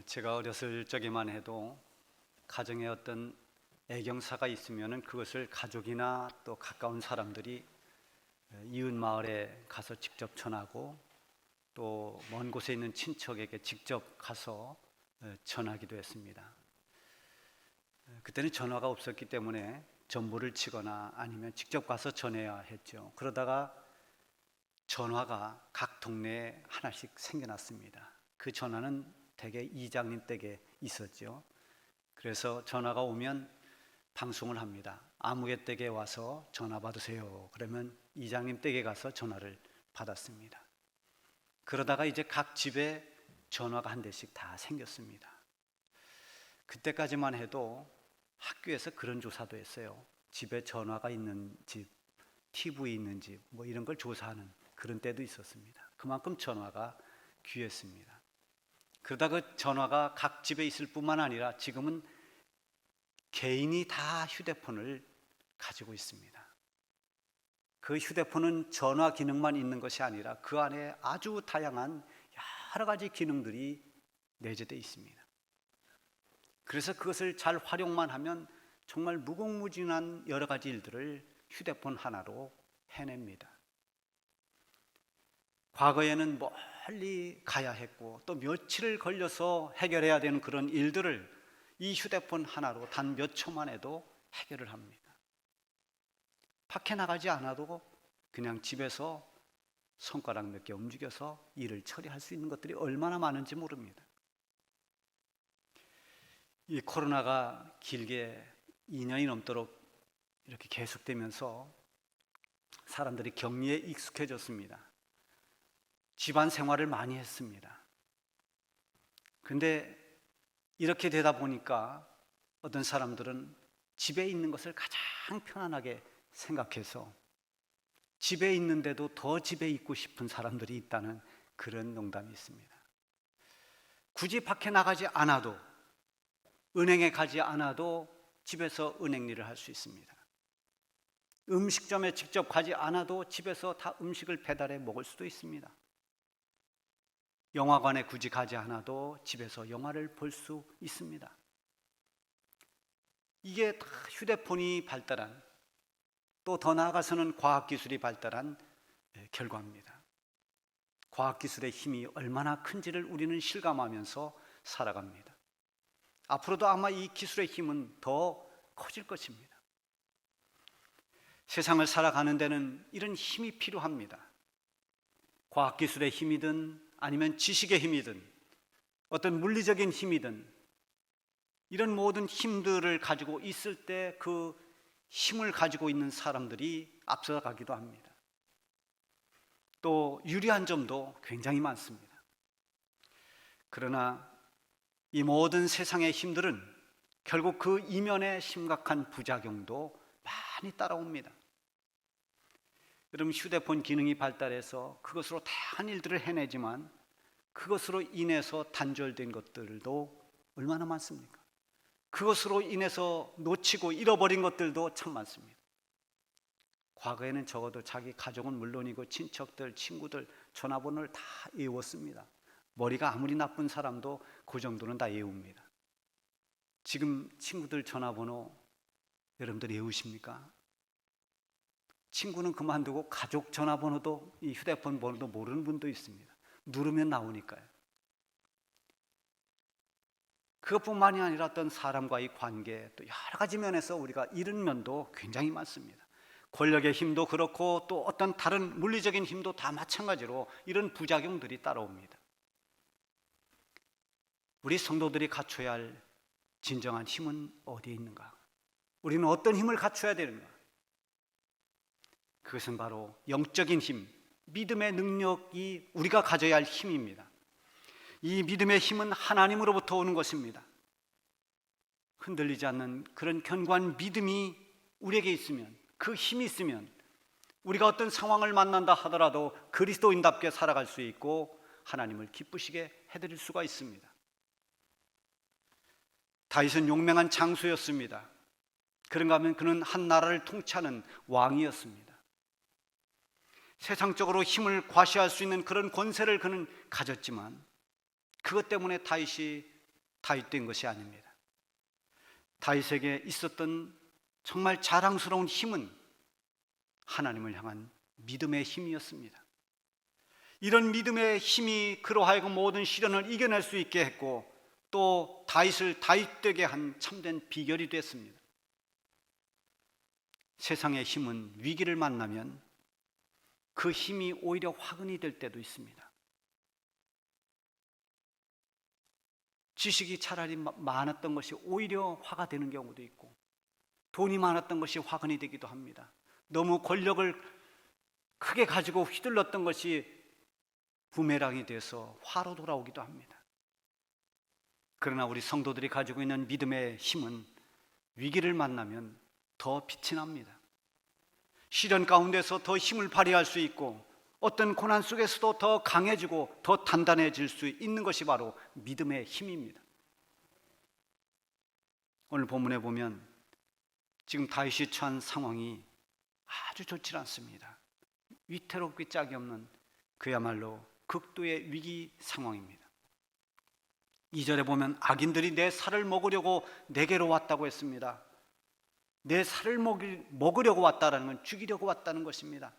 제가 어렸을 적에만 해도 가정에 어떤 애경사가 있으면은 그것을 가족이나 또 가까운 사람들이 이웃 마을에 가서 직접 전하고 또 먼 곳에 있는 친척에게 직접 가서 전하기도 했습니다. 그때는 전화가 없었기 때문에 전보를 치거나 아니면 직접 가서 전해야 했죠. 그러다가 전화가 각 동네에 하나씩 생겨났습니다. 그 전화는 대개 이장님 댁에 있었죠. 그래서 전화가 오면 방송을 합니다. 아무개 댁에 와서 전화 받으세요. 그러면 이장님 댁에 가서 전화를 받았습니다. 그러다가 이제 각 집에 전화가 한 대씩 다 생겼습니다. 그때까지만 해도 학교에서 그런 조사도 했어요. 집에 전화가 있는 집, TV 있는 집, 뭐 이런 걸 조사하는 그런 때도 있었습니다. 그만큼 전화가 귀했습니다. 그러다 그 전화가 각 집에 있을 뿐만 아니라 지금은 개인이 다 휴대폰을 가지고 있습니다. 그 휴대폰은 전화 기능만 있는 것이 아니라 그 안에 아주 다양한 여러 가지 기능들이 내재되어 있습니다. 그래서 그것을 잘 활용만 하면 정말 무궁무진한 여러 가지 일들을 휴대폰 하나로 해냅니다. 과거에는 멀리 가야 했고 또 며칠을 걸려서 해결해야 되는 그런 일들을 이 휴대폰 하나로 단 몇 초만 해도 해결을 합니다. 밖에 나가지 않아도 그냥 집에서 손가락 몇 개 움직여서 일을 처리할 수 있는 것들이 얼마나 많은지 모릅니다. 이 코로나가 길게 2년이 넘도록 이렇게 계속되면서 사람들이 격리에 익숙해졌습니다. 집안 생활을 많이 했습니다. 그런데 이렇게 되다 보니까 어떤 사람들은 집에 있는 것을 가장 편안하게 생각해서 집에 있는데도 더 집에 있고 싶은 사람들이 있다는 그런 농담이 있습니다. 굳이 밖에 나가지 않아도, 은행에 가지 않아도 집에서 은행 일을 할 수 있습니다. 음식점에 직접 가지 않아도 집에서 다 음식을 배달해 먹을 수도 있습니다. 영화관에 굳이 가지 않아도 집에서 영화를 볼 수 있습니다. 이게 다 휴대폰이 발달한, 또 더 나아가서는 과학기술이 발달한 결과입니다. 과학기술의 힘이 얼마나 큰지를 우리는 실감하면서 살아갑니다. 앞으로도 아마 이 기술의 힘은 더 커질 것입니다. 세상을 살아가는 데는 이런 힘이 필요합니다. 과학기술의 힘이든 아니면 지식의 힘이든 어떤 물리적인 힘이든 이런 모든 힘들을 가지고 있을 때 그 힘을 가지고 있는 사람들이 앞서가기도 합니다. 또 유리한 점도 굉장히 많습니다. 그러나 이 모든 세상의 힘들은 결국 그 이면에 심각한 부작용도 많이 따라옵니다. 여러분, 휴대폰 기능이 발달해서 그것으로 다양한 일들을 해내지만 그것으로 인해서 단절된 것들도 얼마나 많습니까? 그것으로 인해서 놓치고 잃어버린 것들도 참 많습니다. 과거에는 적어도 자기 가족은 물론이고 친척들, 친구들 전화번호를 다 외웠습니다. 머리가 아무리 나쁜 사람도 그 정도는 다 외웁니다. 지금 친구들 전화번호 여러분들 외우십니까? 친구는 그만두고 가족 전화번호도, 이 휴대폰 번호도 모르는 분도 있습니다. 누르면 나오니까요. 그것뿐만이 아니라 어떤 사람과의 관계, 또 여러 가지 면에서 우리가 잃은 면도 굉장히 많습니다. 권력의 힘도 그렇고 또 어떤 다른 물리적인 힘도 다 마찬가지로 이런 부작용들이 따라옵니다. 우리 성도들이 갖춰야 할 진정한 힘은 어디에 있는가? 우리는 어떤 힘을 갖춰야 되는가? 그것은 바로 영적인 힘, 믿음의 능력이 우리가 가져야 할 힘입니다. 이 믿음의 힘은 하나님으로부터 오는 것입니다. 흔들리지 않는 그런 견고한 믿음이 우리에게 있으면, 그 힘이 있으면 우리가 어떤 상황을 만난다 하더라도 그리스도인답게 살아갈 수 있고 하나님을 기쁘시게 해드릴 수가 있습니다. 다윗은 용맹한 장수였습니다. 그런가 하면 그는 한 나라를 통치하는 왕이었습니다. 세상적으로 힘을 과시할 수 있는 그런 권세를 그는 가졌지만 그것 때문에 다윗이 다윗된 것이 아닙니다. 다윗에게 있었던 정말 자랑스러운 힘은 하나님을 향한 믿음의 힘이었습니다. 이런 믿음의 힘이 그로 하여금 모든 시련을 이겨낼 수 있게 했고, 또 다윗을 다윗되게 한 참된 비결이 됐습니다. 세상의 힘은 위기를 만나면 그 힘이 오히려 화근이 될 때도 있습니다. 지식이 차라리 많았던 것이 오히려 화가 되는 경우도 있고, 돈이 많았던 것이 화근이 되기도 합니다. 너무 권력을 크게 가지고 휘둘렀던 것이 부메랑이 돼서 화로 돌아오기도 합니다. 그러나 우리 성도들이 가지고 있는 믿음의 힘은 위기를 만나면 더 빛이 납니다. 시련 가운데서 더 힘을 발휘할 수 있고, 어떤 고난 속에서도 더 강해지고 더 단단해질 수 있는 것이 바로 믿음의 힘입니다. 오늘 본문에 보면 지금 다윗이 처한 상황이 아주 좋지 않습니다. 위태롭기 짝이 없는 그야말로 극도의 위기 상황입니다. 2절에 보면 악인들이 내 살을 먹으려고 내게로 왔다고 했습니다. 내 살을 먹으려고 왔다는 건 죽이려고 왔다는 것입니다.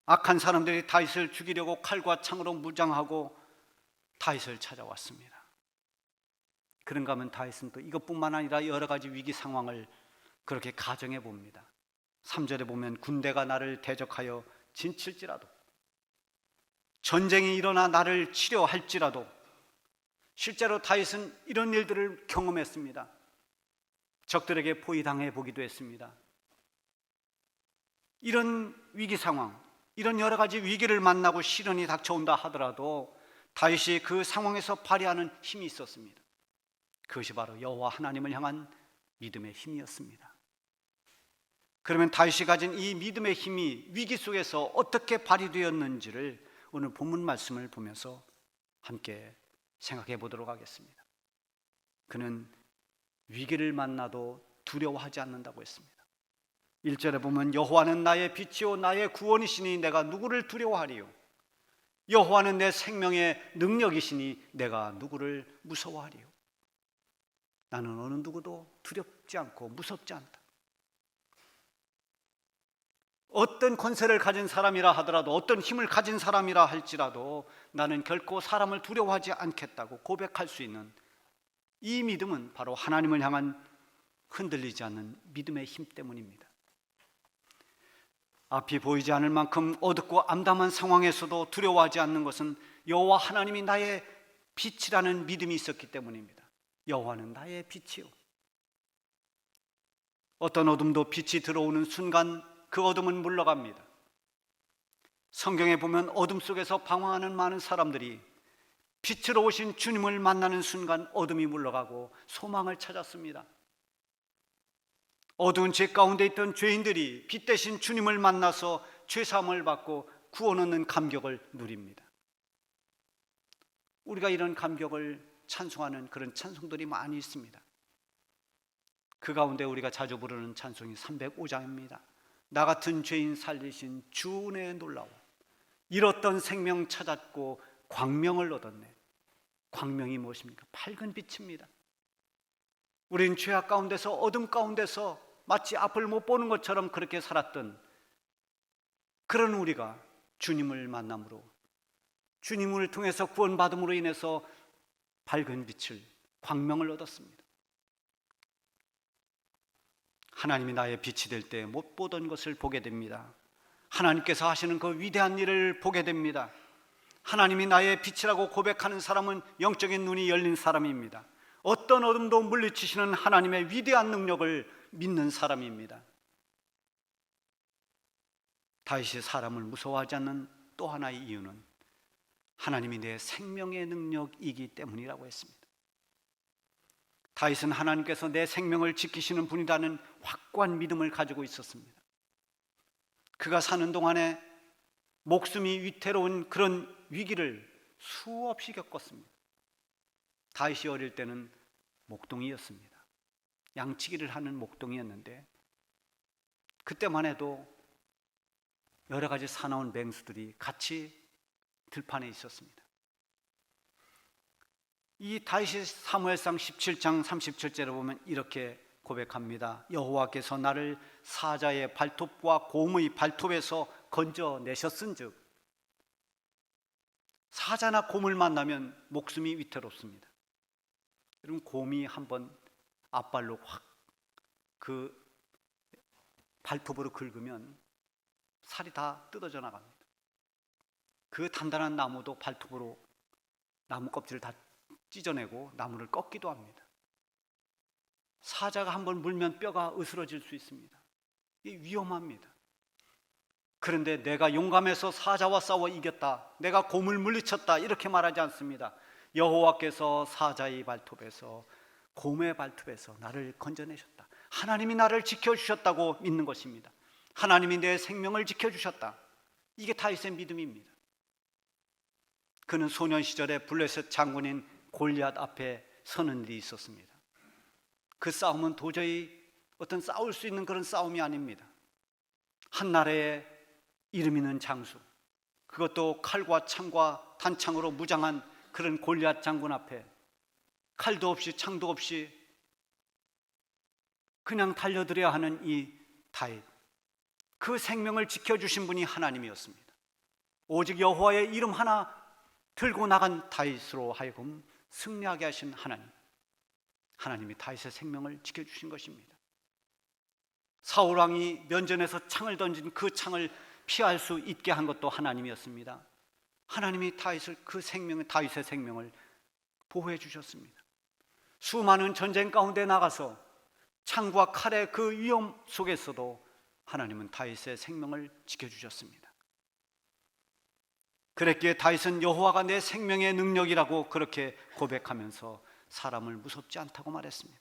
악한 사람들이 다윗을 죽이려고 칼과 창으로 무장하고 다윗을 찾아왔습니다. 그런가 하면 다윗은 또 이것뿐만 아니라 여러 가지 위기 상황을 그렇게 가정해 봅니다. 3절에 보면 군대가 나를 대적하여 진칠지라도, 전쟁이 일어나 나를 치려 할지라도, 실제로 다윗은 이런 일들을 경험했습니다. 적들에게 포위당해 보기도 했습니다. 이런 위기 상황, 이런 여러 가지 위기를 만나고 시련이 닥쳐온다 하더라도 다윗이 그 상황에서 발휘하는 힘이 있었습니다. 그것이 바로 여호와 하나님을 향한 믿음의 힘이었습니다. 그러면 다윗이 가진 이 믿음의 힘이 위기 속에서 어떻게 발휘되었는지를 오늘 본문 말씀을 보면서 함께 생각해 보도록 하겠습니다. 그는 위기를 만나도 두려워하지 않는다고 했습니다. 1절에 보면 여호와는 나의 빛이요 나의 구원이시니 내가 누구를 두려워하리요. 여호와는 내 생명의 능력이시니 내가 누구를 무서워하리요. 나는 어느 누구도 두렵지 않고 무섭지 않다. 어떤 권세를 가진 사람이라 하더라도, 어떤 힘을 가진 사람이라 할지라도 나는 결코 사람을 두려워하지 않겠다고 고백할 수 있는 이 믿음은 바로 하나님을 향한 흔들리지 않는 믿음의 힘 때문입니다. 앞이 보이지 않을 만큼 어둡고 암담한 상황에서도 두려워하지 않는 것은 여호와 하나님이 나의 빛이라는 믿음이 있었기 때문입니다. 여호와는 나의 빛이요. 어떤 어둠도 빛이 들어오는 순간 그 어둠은 물러갑니다. 성경에 보면 어둠 속에서 방황하는 많은 사람들이 빛으로 오신 주님을 만나는 순간 어둠이 물러가고 소망을 찾았습니다. 어두운 죄 가운데 있던 죄인들이 빛 대신 주님을 만나서 죄사함을 받고 구원 얻는 감격을 누립니다. 우리가 이런 감격을 찬송하는 그런 찬송들이 많이 있습니다. 그 가운데 우리가 자주 부르는 찬송이 305장입니다. 나 같은 죄인 살리신 주 은혜의 놀라워, 잃었던 생명 찾았고 광명을 얻었네. 광명이 무엇입니까? 밝은 빛입니다. 우린 죄악 가운데서, 어둠 가운데서 마치 앞을 못 보는 것처럼 그렇게 살았던 그런 우리가 주님을 만남으로, 주님을 통해서 구원받음으로 인해서 밝은 빛을, 광명을 얻었습니다. 하나님이 나의 빛이 될 때 못 보던 것을 보게 됩니다. 하나님께서 하시는 그 위대한 일을 보게 됩니다. 하나님이 나의 빛이라고 고백하는 사람은 영적인 눈이 열린 사람입니다. 어떤 어둠도 물리치시는 하나님의 위대한 능력을 믿는 사람입니다. 다윗이 사람을 무서워하지 않는 또 하나의 이유는 하나님이 내 생명의 능력이기 때문이라고 했습니다. 다윗은 하나님께서 내 생명을 지키시는 분이라는 확고한 믿음을 가지고 있었습니다. 그가 사는 동안에 목숨이 위태로운 그런 위기를 수없이 겪었습니다. 다윗이 어릴 때는 목동이었습니다. 양치기를 하는 목동이었는데 그때만 해도 여러 가지 사나운 맹수들이 같이 들판에 있었습니다. 이 다윗이 사무엘상 17장 37절에 보면 이렇게 고백합니다. 여호와께서 나를 사자의 발톱과 곰의 발톱에서 건져내셨은즉. 사자나 곰을 만나면 목숨이 위태롭습니다. 여러분, 곰이 한번 앞발로 확 그 발톱으로 긁으면 살이 다 뜯어져 나갑니다. 그 단단한 나무도 발톱으로 나무 껍질을 다 찢어내고 나무를 꺾기도 합니다. 사자가 한번 물면 뼈가 으스러질 수 있습니다. 이게 위험합니다. 그런데 내가 용감해서 사자와 싸워 이겼다, 내가 곰을 물리쳤다, 이렇게 말하지 않습니다. 여호와께서 사자의 발톱에서, 곰의 발톱에서 나를 건져내셨다. 하나님이 나를 지켜주셨다고 믿는 것입니다. 하나님이 내 생명을 지켜주셨다. 이게 다윗의 믿음입니다. 그는 소년 시절에 블레셋 장군인 골리앗 앞에 서는 일이 있었습니다. 그 싸움은 도저히 어떤 싸울 수 있는 그런 싸움이 아닙니다. 한 나라의 이름 있는 장수, 그것도 칼과 창과 단창으로 무장한 그런 골리앗 장군 앞에 칼도 없이 창도 없이 그냥 달려들어야 하는 이 다윗, 그 생명을 지켜주신 분이 하나님이었습니다. 오직 여호와의 이름 하나 들고 나간 다윗으로 하여금 승리하게 하신 하나님, 하나님이 다윗의 생명을 지켜주신 것입니다. 사울 왕이 면전에서 창을 던진 그 창을 피할 수 있게 한 것도 하나님이었습니다. 하나님이 다윗의 생명을 보호해 주셨습니다. 수많은 전쟁 가운데 나가서 창과 칼의 그 위험 속에서도 하나님은 다윗의 생명을 지켜주셨습니다. 그랬기에 다윗은 여호와가 내 생명의 능력이라고 그렇게 고백하면서 사람을 무섭지 않다고 말했습니다.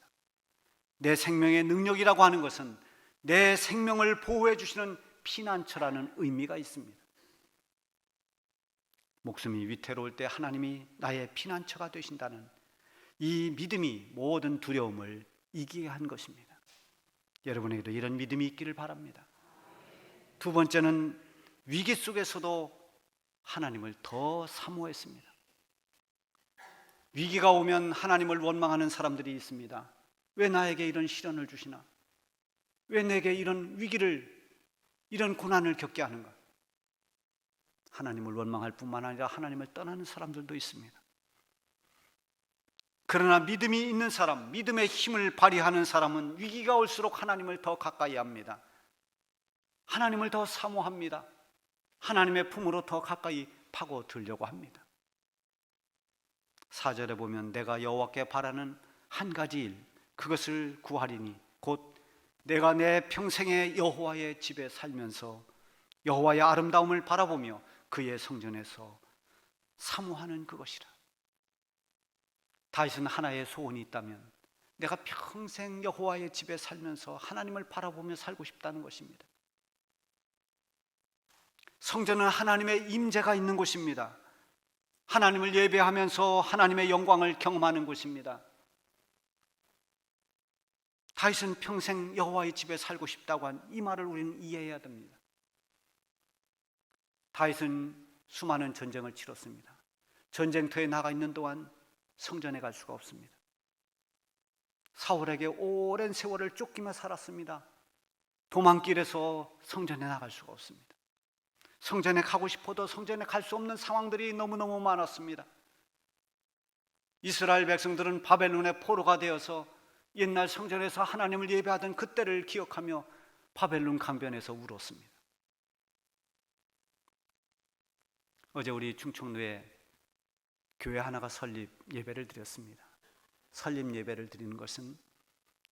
내 생명의 능력이라고 하는 것은 내 생명을 보호해 주시는 피난처라는 의미가 있습니다. 목숨이 위태로울 때 하나님이 나의 피난처가 되신다는 이 믿음이 모든 두려움을 이기게 한 것입니다. 여러분에게도 이런 믿음이 있기를 바랍니다. 두 번째는 위기 속에서도 하나님을 더 사모했습니다. 위기가 오면 하나님을 원망하는 사람들이 있습니다. 왜 나에게 이런 시련을 주시나? 왜 내게 이런 위기를, 이런 고난을 겪게 하는가? 하나님을 원망할 뿐만 아니라 하나님을 떠나는 사람들도 있습니다. 그러나 믿음이 있는 사람, 믿음의 힘을 발휘하는 사람은 위기가 올수록 하나님을 더 가까이 합니다. 하나님을 더 사모합니다. 하나님의 품으로 더 가까이 파고들려고 합니다. 4절에 보면 내가 여호와께 바라는 한 가지 일, 그것을 구하리니 곧 내가 내 평생에 여호와의 집에 살면서 여호와의 아름다움을 바라보며 그의 성전에서 사모하는 그것이라. 다윗은 하나의 소원이 있다면 내가 평생 여호와의 집에 살면서 하나님을 바라보며 살고 싶다는 것입니다. 성전은 하나님의 임재가 있는 곳입니다. 하나님을 예배하면서 하나님의 영광을 경험하는 곳입니다. 다윗은 평생 여호와의 집에 살고 싶다고 한 이 말을 우리는 이해해야 됩니다. 다윗은 수많은 전쟁을 치렀습니다. 전쟁터에 나가 있는 동안 성전에 갈 수가 없습니다. 사울에게 오랜 세월을 쫓기며 살았습니다. 도망길에서 성전에 나갈 수가 없습니다. 성전에 가고 싶어도 성전에 갈 수 없는 상황들이 너무너무 많았습니다. 이스라엘 백성들은 바벨론의 포로가 되어서 옛날 성전에서 하나님을 예배하던 그때를 기억하며 바벨론 강변에서 울었습니다. 어제 우리 충청도에 교회 하나가 설립 예배를 드렸습니다. 설립 예배를 드리는 것은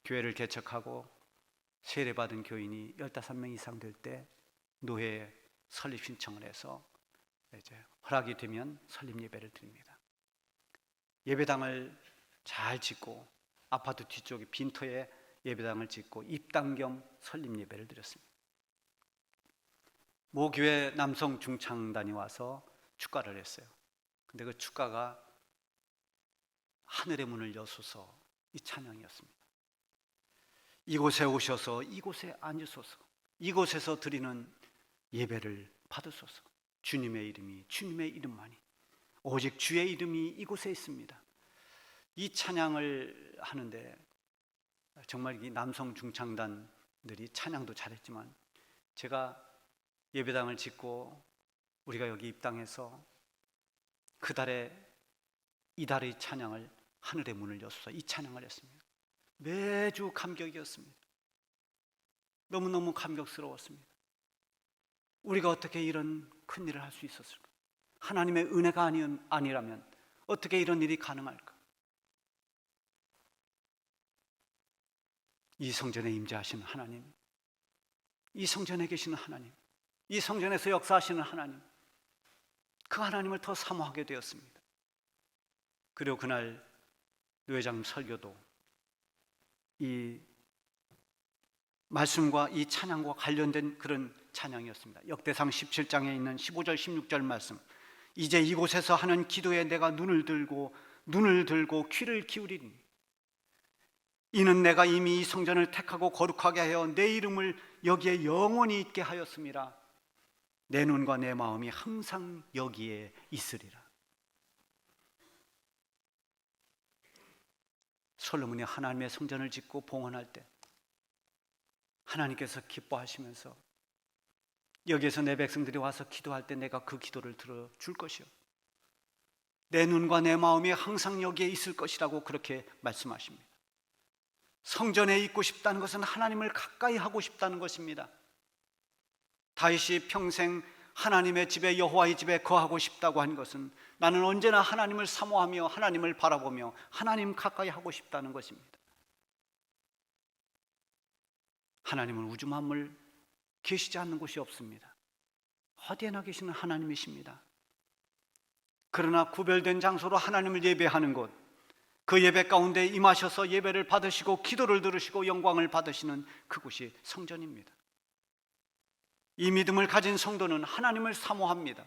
교회를 개척하고 세례받은 교인이 15명 이상 될 때 노회에 설립 신청을 해서 이제 허락이 되면 설립 예배를 드립니다. 예배당을 잘 짓고 아파트 뒤쪽에 빈터에 예배당을 짓고 입당 겸 설립 예배를 드렸습니다. 모 교회 남성 중창단이 와서 축가를 했어요. 근데 그 축가가 하늘의 문을 여소서, 이 찬양이었습니다. 이곳에 오셔서 이곳에 앉으소서, 이곳에서 드리는 예배를 받으소서. 주님의 이름이, 주님의 이름만이, 오직 주의 이름이 이곳에 있습니다. 이 찬양을 하는데 정말 이 남성 중창단들이 찬양도 잘했지만 제가 예배당을 짓고 우리가 여기 입당해서 이달의 찬양을 하늘의 문을 여소서 이 찬양을 했습니다. 매주 감격이었습니다. 너무너무 감격스러웠습니다. 우리가 어떻게 이런 큰 일을 할 수 있었을까? 하나님의 은혜가 아니라면 어떻게 이런 일이 가능할까? 이 성전에 임재하시는 하나님, 이 성전에 계시는 하나님, 이 성전에서 역사하시는 하나님, 그 하나님을 더 사모하게 되었습니다. 그리고 그날 노회장님 설교도 이 말씀과 이 찬양과 관련된 그런 찬양이었습니다. 역대상 17장에 있는 15절 16절 말씀, 이제 이곳에서 하는 기도에 내가 눈을 들고 귀를 기울이니 이는 내가 이미 이 성전을 택하고 거룩하게 하여 내 이름을 여기에 영원히 있게 하였음이라. 내 눈과 내 마음이 항상 여기에 있으리라. 솔로몬이 하나님의 성전을 짓고 봉헌할 때 하나님께서 기뻐하시면서 여기에서 내 백성들이 와서 기도할 때 내가 그 기도를 들어줄 것이요, 내 눈과 내 마음이 항상 여기에 있을 것이라고 그렇게 말씀하십니다. 성전에 있고 싶다는 것은 하나님을 가까이 하고 싶다는 것입니다. 다윗이 평생 하나님의 집에, 여호와의 집에 거하고 싶다고 한 것은 나는 언제나 하나님을 사모하며 하나님을 바라보며 하나님 가까이 하고 싶다는 것입니다. 하나님은 우주 만물 계시지 않는 곳이 없습니다. 어디에나 계시는 하나님이십니다. 그러나 구별된 장소로 하나님을 예배하는 곳, 그 예배 가운데 임하셔서 예배를 받으시고 기도를 들으시고 영광을 받으시는 그곳이 성전입니다. 이 믿음을 가진 성도는 하나님을 사모합니다.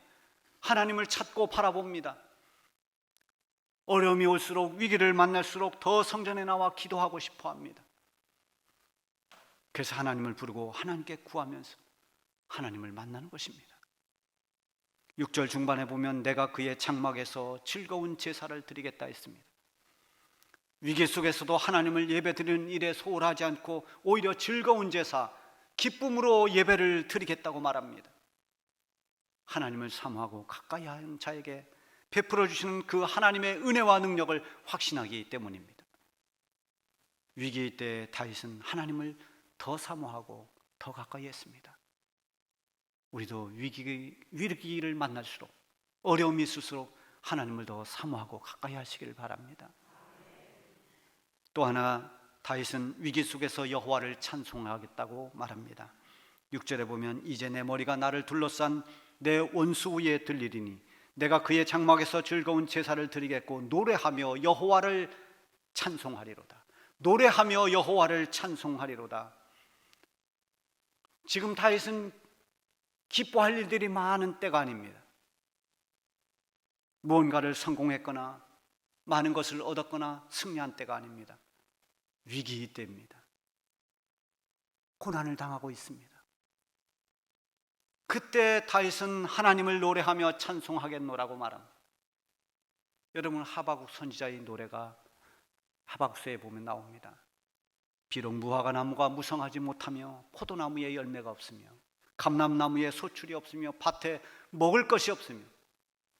하나님을 찾고 바라봅니다. 어려움이 올수록, 위기를 만날수록 더 성전에 나와 기도하고 싶어 합니다. 그래서 하나님을 부르고 하나님께 구하면서 하나님을 만나는 것입니다. 6절 중반에 보면 내가 그의 장막에서 즐거운 제사를 드리겠다 했습니다. 위기 속에서도 하나님을 예배드리는 일에 소홀하지 않고 오히려 즐거운 제사, 기쁨으로 예배를 드리겠다고 말합니다. 하나님을 사모하고 가까이 하는 자에게 베풀어 주시는 그 하나님의 은혜와 능력을 확신하기 때문입니다. 위기 때 다윗은 하나님을 더 사모하고 더 가까이 했습니다. 우리도 위기를 만날수록, 어려움이 있을수록 하나님을 더 사모하고 가까이 하시기를 바랍니다. 또 하나, 다윗은 위기 속에서 여호와를 찬송하겠다고 말합니다. 6절에 보면 이제 내 머리가 나를 둘러싼 내 원수 위에 들리리니 내가 그의 장막에서 즐거운 제사를 드리겠고 노래하며 여호와를 찬송하리로다. 노래하며 여호와를 찬송하리로다. 지금 다윗은 기뻐할 일들이 많은 때가 아닙니다. 무언가를 성공했거나 많은 것을 얻었거나 승리한 때가 아닙니다. 위기 때입니다. 고난을 당하고 있습니다. 그때 다윗은 하나님을 노래하며 찬송하겠노라고 말합니다. 여러분, 하박국 선지자의 노래가 하박국서에 보면 나옵니다. 비록 무화과 나무가 무성하지 못하며 포도나무에 열매가 없으며 감람나무에 소출이 없으며 밭에 먹을 것이 없으며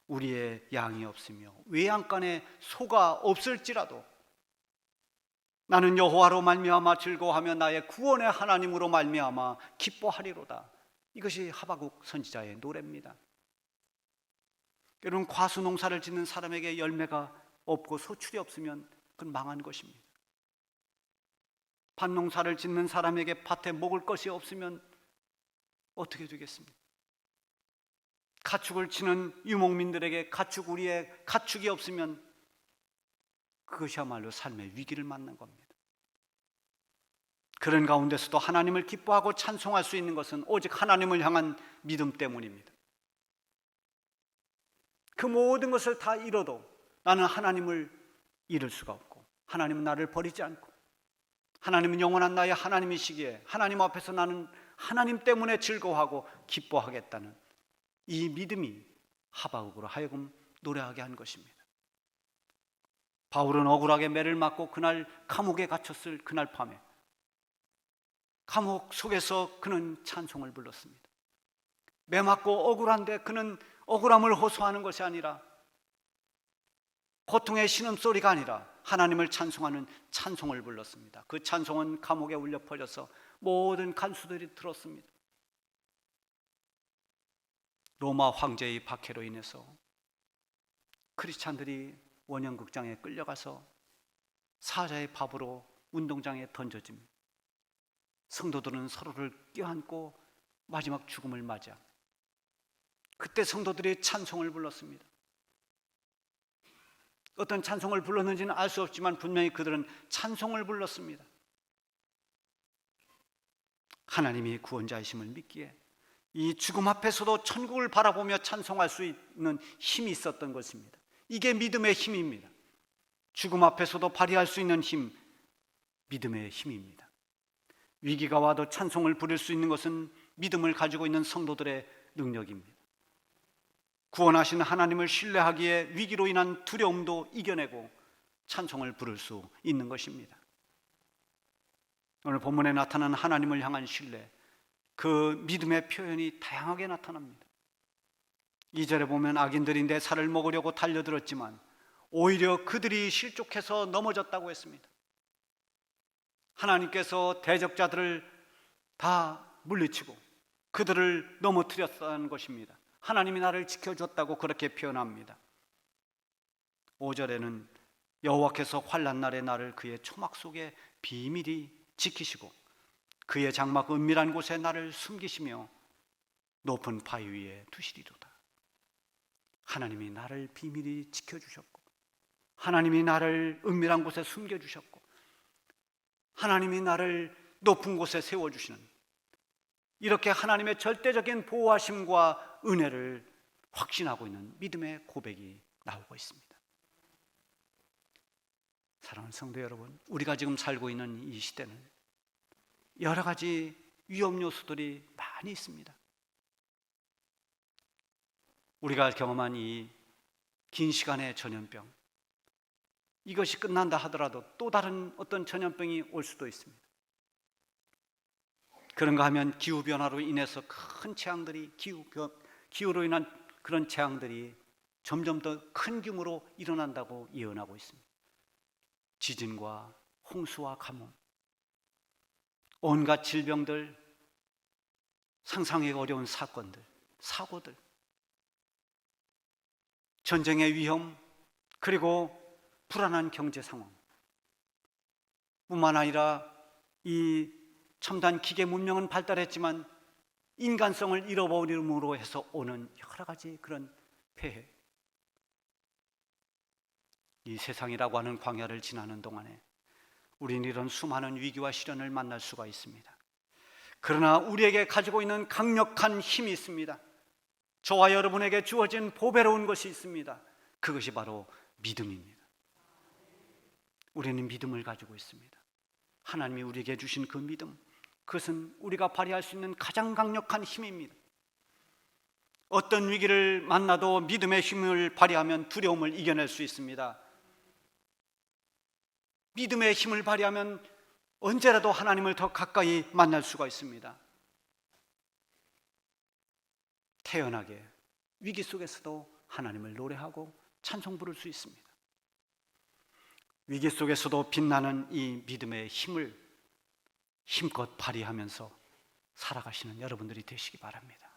우리의 양이 없으며 외양간에 소가 없을지라도 나는 여호와로 말미암아 즐거워하며 나의 구원의 하나님으로 말미암아 기뻐하리로다. 이것이 하박국 선지자의 노래입니다. 여러분, 과수 농사를 짓는 사람에게 열매가 없고 소출이 없으면 그건 망한 것입니다. 밭 농사를 짓는 사람에게 밭에 먹을 것이 없으면 어떻게 되겠습니까? 가축을 치는 유목민들에게 우리의 가축이 없으면 그것이야말로 삶의 위기를 맞는 겁니다. 그런 가운데서도 하나님을 기뻐하고 찬송할 수 있는 것은 오직 하나님을 향한 믿음 때문입니다. 그 모든 것을 다 잃어도 나는 하나님을 잃을 수가 없고, 하나님은 나를 버리지 않고, 하나님은 영원한 나의 하나님이시기에 하나님 앞에서 나는 하나님 때문에 즐거워하고 기뻐하겠다는 이 믿음이 하박국으로 하여금 노래하게 한 것입니다. 바울은 억울하게 매를 맞고 그날 감옥에 갇혔을 그날 밤에 감옥 속에서 그는 찬송을 불렀습니다. 매 맞고 억울한데 그는 억울함을 호소하는 것이 아니라, 고통의 신음소리가 아니라 하나님을 찬송하는 찬송을 불렀습니다. 그 찬송은 감옥에 울려 퍼져서 모든 간수들이 들었습니다. 로마 황제의 박해로 인해서 크리스찬들이 원형극장에 끌려가서 사자의 밥으로 운동장에 던져집니다. 성도들은 서로를 껴안고 마지막 죽음을 맞이합니다. 그때 성도들이 찬송을 불렀습니다. 어떤 찬송을 불렀는지는 알 수 없지만 분명히 그들은 찬송을 불렀습니다. 하나님이 구원자이심을 믿기에 이 죽음 앞에서도 천국을 바라보며 찬송할 수 있는 힘이 있었던 것입니다. 이게 믿음의 힘입니다. 죽음 앞에서도 발휘할 수 있는 힘, 믿음의 힘입니다. 위기가 와도 찬송을 부릴 수 있는 것은 믿음을 가지고 있는 성도들의 능력입니다. 구원하신 하나님을 신뢰하기에 위기로 인한 두려움도 이겨내고 찬송을 부를 수 있는 것입니다. 오늘 본문에 나타난 하나님을 향한 신뢰, 그 믿음의 표현이 다양하게 나타납니다. 2절에 보면 악인들이 내 살을 먹으려고 달려들었지만 오히려 그들이 실족해서 넘어졌다고 했습니다. 하나님께서 대적자들을 다 물리치고 그들을 넘어뜨렸다는 것입니다. 하나님이 나를 지켜줬다고 그렇게 표현합니다. 5절에는 여호와께서 환난 날에 나를 그의 초막 속에 비밀히 지키시고 그의 장막 은밀한 곳에 나를 숨기시며 높은 바위 위에 두시리로다. 하나님이 나를 비밀히 지켜주셨고, 하나님이 나를 은밀한 곳에 숨겨주셨고, 하나님이 나를 높은 곳에 세워주시는, 이렇게 하나님의 절대적인 보호하심과 은혜를 확신하고 있는 믿음의 고백이 나오고 있습니다. 사랑하는 성도 여러분, 우리가 지금 살고 있는 이 시대는 여러 가지 위험 요소들이 많이 있습니다. 우리가 경험한 이 긴 시간의 전염병, 이것이 끝난다 하더라도 또 다른 어떤 전염병이 올 수도 있습니다. 그런가 하면 기후변화로 인해서 큰 재앙들이, 기후로 인한 그런 재앙들이 점점 더 큰 규모로 일어난다고 예언하고 있습니다. 지진과 홍수와 가뭄, 온갖 질병들, 상상하기 어려운 사건들, 사고들, 전쟁의 위험, 그리고 불안한 경제 상황 뿐만 아니라 이 첨단 기계 문명은 발달했지만 인간성을 잃어버림으로 해서 오는 여러 가지 그런 폐해, 이 세상이라고 하는 광야를 지나는 동안에 우리는 이런 수많은 위기와 시련을 만날 수가 있습니다. 그러나 우리에게 가지고 있는 강력한 힘이 있습니다. 저와 여러분에게 주어진 보배로운 것이 있습니다. 그것이 바로 믿음입니다. 우리는 믿음을 가지고 있습니다. 하나님이 우리에게 주신 그 믿음, 그것은 우리가 발휘할 수 있는 가장 강력한 힘입니다. 어떤 위기를 만나도 믿음의 힘을 발휘하면 두려움을 이겨낼 수 있습니다. 믿음의 힘을 발휘하면 언제라도 하나님을 더 가까이 만날 수가 있습니다. 태연하게 위기 속에서도 하나님을 노래하고 찬송 부를 수 있습니다. 위기 속에서도 빛나는 이 믿음의 힘을 힘껏 발휘하면서 살아가시는 여러분들이 되시기 바랍니다.